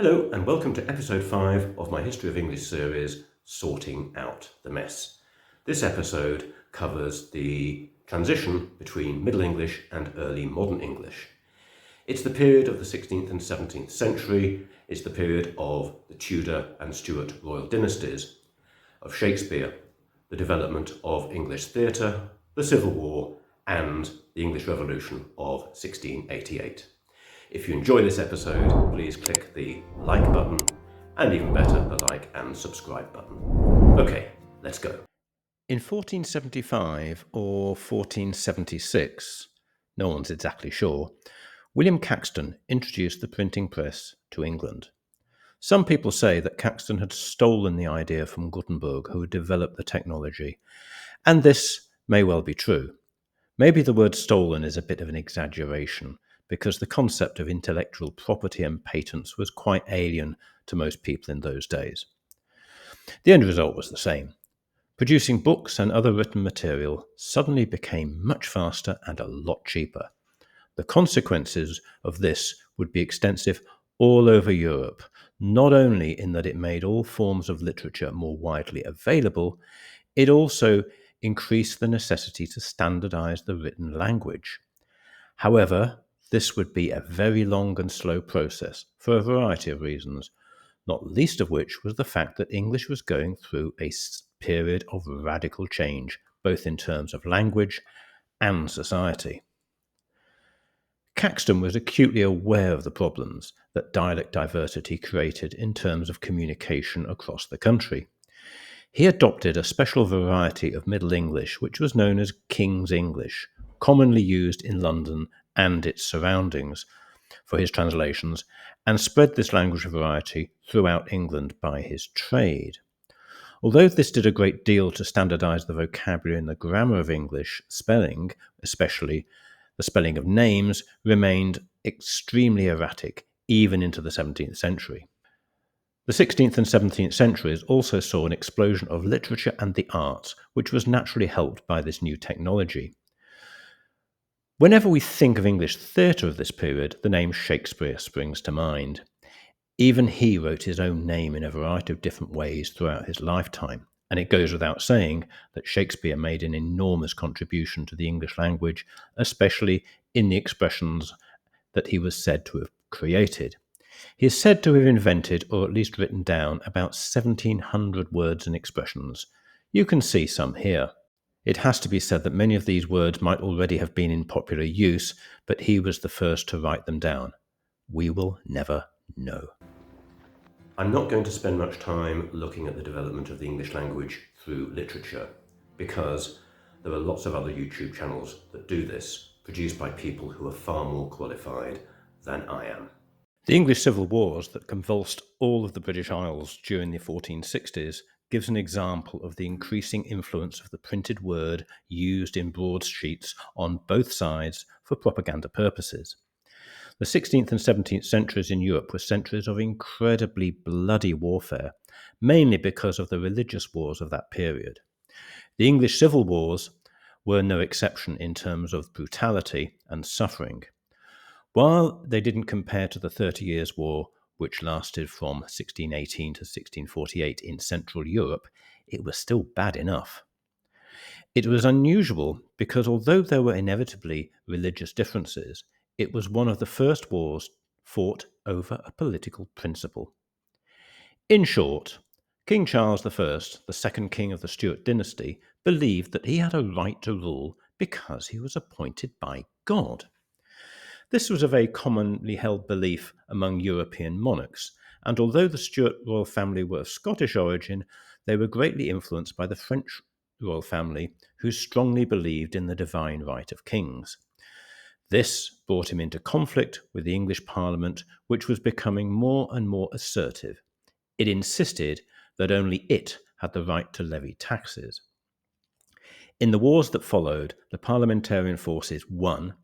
Hello and welcome to episode 5 of my History of English series, Sorting Out the Mess. This episode covers the transition between Middle English and early modern English. It's the period of the 16th and 17th century. It's the period of the Tudor and Stuart royal dynasties, of Shakespeare, the development of English theatre, the Civil War, and the English Revolution of 1688. If you enjoy this episode, please click the like button, and even better, the like and subscribe button. Okay, let's go. In 1475 or 1476, no one's exactly sure, William Caxton introduced the printing press to England. Some people say that Caxton had stolen the idea from Gutenberg, who had developed the technology, and this may well be true. Maybe the word stolen is a bit of an exaggeration, because the concept of intellectual property and patents was quite alien to most people in those days. The end result was the same. Producing books and other written material suddenly became much faster and a lot cheaper. The consequences of this would be extensive all over Europe, not only in that it made all forms of literature more widely available, it also increased the necessity to standardize the written language. However, this would be a very long and slow process for a variety of reasons, not least of which was the fact that English was going through a period of radical change, both in terms of language and society. Caxton was acutely aware of the problems that dialect diversity created in terms of communication across the country. He adopted a special variety of Middle English, which was known as King's English, commonly used in London and its surroundings for his translations, and spread this language variety throughout England by his trade. Although this did a great deal to standardize the vocabulary and the grammar of English, spelling, especially the spelling of names, remained extremely erratic even into the 17th century. The 16th and 17th centuries also saw an explosion of literature and the arts, which was naturally helped by this new technology. Whenever we think of English theatre of this period, the name Shakespeare springs to mind. Even he wrote his own name in a variety of different ways throughout his lifetime, and it goes without saying that Shakespeare made an enormous contribution to the English language, especially in the expressions that he was said to have created. He is said to have invented, or at least written down, about 1,700 words and expressions. You can see some here. It has to be said that many of these words might already have been in popular use, but he was the first to write them down. We will never know. I'm not going to spend much time looking at the development of the English language through literature, because there are lots of other YouTube channels that do this, produced by people who are far more qualified than I am. The English Civil Wars that convulsed all of the British Isles during the 1460s gives an example of the increasing influence of the printed word used in broadsheets on both sides for propaganda purposes. The 16th and 17th centuries in Europe were centuries of incredibly bloody warfare, mainly because of the religious wars of that period. The English Civil Wars were no exception in terms of brutality and suffering. While they didn't compare to the 30 Years' War, which lasted from 1618 to 1648 in Central Europe, it was still bad enough. It was unusual because although there were inevitably religious differences, it was one of the first wars fought over a political principle. In short, King Charles I, the second king of the Stuart dynasty, believed that he had a right to rule because he was appointed by God. This was a very commonly held belief among European monarchs, and although the Stuart royal family were of Scottish origin, they were greatly influenced by the French royal family, who strongly believed in the divine right of kings. This brought him into conflict with the English Parliament, which was becoming more and more assertive. It insisted that only it had the right to levy taxes. In the wars that followed, the parliamentarian forces won,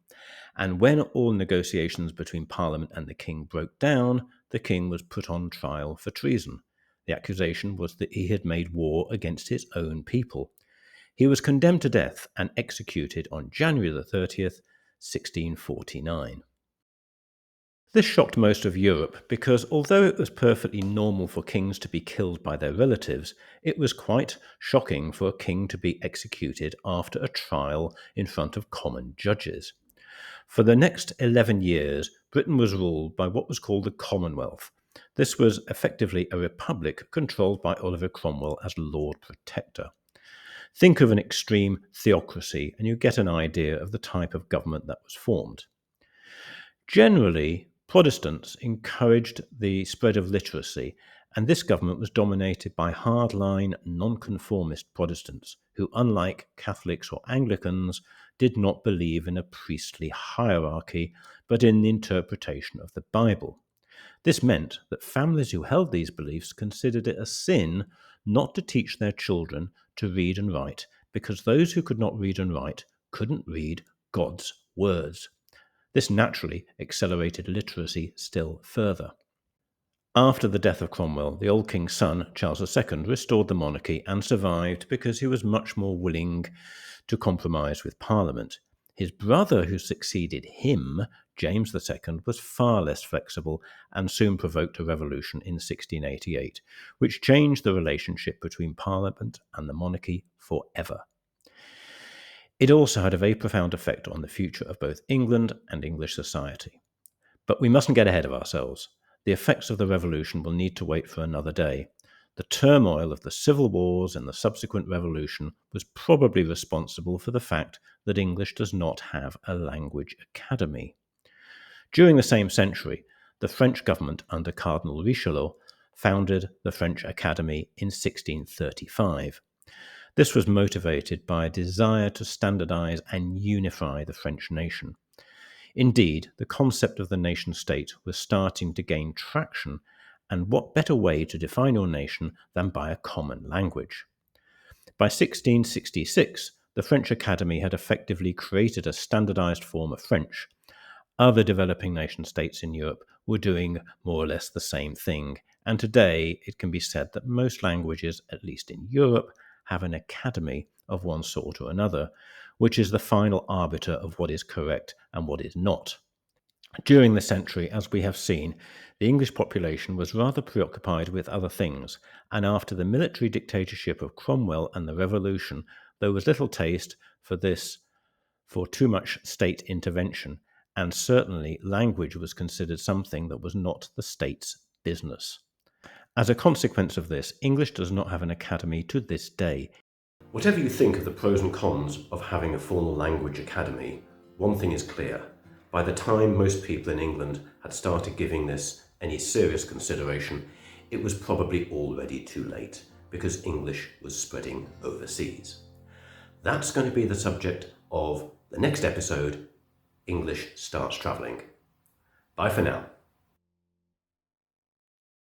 and when all negotiations between Parliament and the king broke down, the king was put on trial for treason. The accusation was that he had made war against his own people. He was condemned to death and executed on January the 30th, 1649. This shocked most of Europe because although it was perfectly normal for kings to be killed by their relatives, it was quite shocking for a king to be executed after a trial in front of common judges. For the next 11 years, Britain was ruled by what was called the Commonwealth. This was effectively a republic controlled by Oliver Cromwell as Lord Protector. Think of an extreme theocracy and you get an idea of the type of government that was formed. Generally, Protestants encouraged the spread of literacy, and this government was dominated by hardline, nonconformist Protestants who, unlike Catholics or Anglicans, did not believe in a priestly hierarchy, but in the interpretation of the Bible. This meant that families who held these beliefs considered it a sin not to teach their children to read and write, because those who could not read and write couldn't read God's words. This naturally accelerated literacy still further. After the death of Cromwell, the old king's son, Charles II, restored the monarchy and survived because he was much more willing to compromise with Parliament. His brother, who succeeded him, James II, was far less flexible and soon provoked a revolution in 1688, which changed the relationship between Parliament and the monarchy forever. It also had a very profound effect on the future of both England and English society. But we mustn't get ahead of ourselves. The effects of the revolution will need to wait for another day. The turmoil of the civil wars and the subsequent revolution was probably responsible for the fact that English does not have a language academy. During the same century, the French government under Cardinal Richelieu founded the French Academy in 1635. This was motivated by a desire to standardize and unify the French nation. Indeed, the concept of the nation-state was starting to gain traction, and what better way to define your nation than by a common language? By 1666, the French Academy had effectively created a standardized form of French. Other developing nation-states in Europe were doing more or less the same thing, and today it can be said that most languages, at least in Europe, have an academy of one sort or another, which is the final arbiter of what is correct and what is not. During the century, as we have seen, the English population was rather preoccupied with other things, and after the military dictatorship of Cromwell and the Revolution, there was little taste for too much state intervention, and certainly language was considered something that was not the state's business. As a consequence of this, English does not have an academy to this day. Whatever you think of the pros and cons of having a formal language academy, one thing is clear. By the time most people in England had started giving this any serious consideration, it was probably already too late, because English was spreading overseas. That's going to be the subject of the next episode, English Starts Travelling. Bye for now.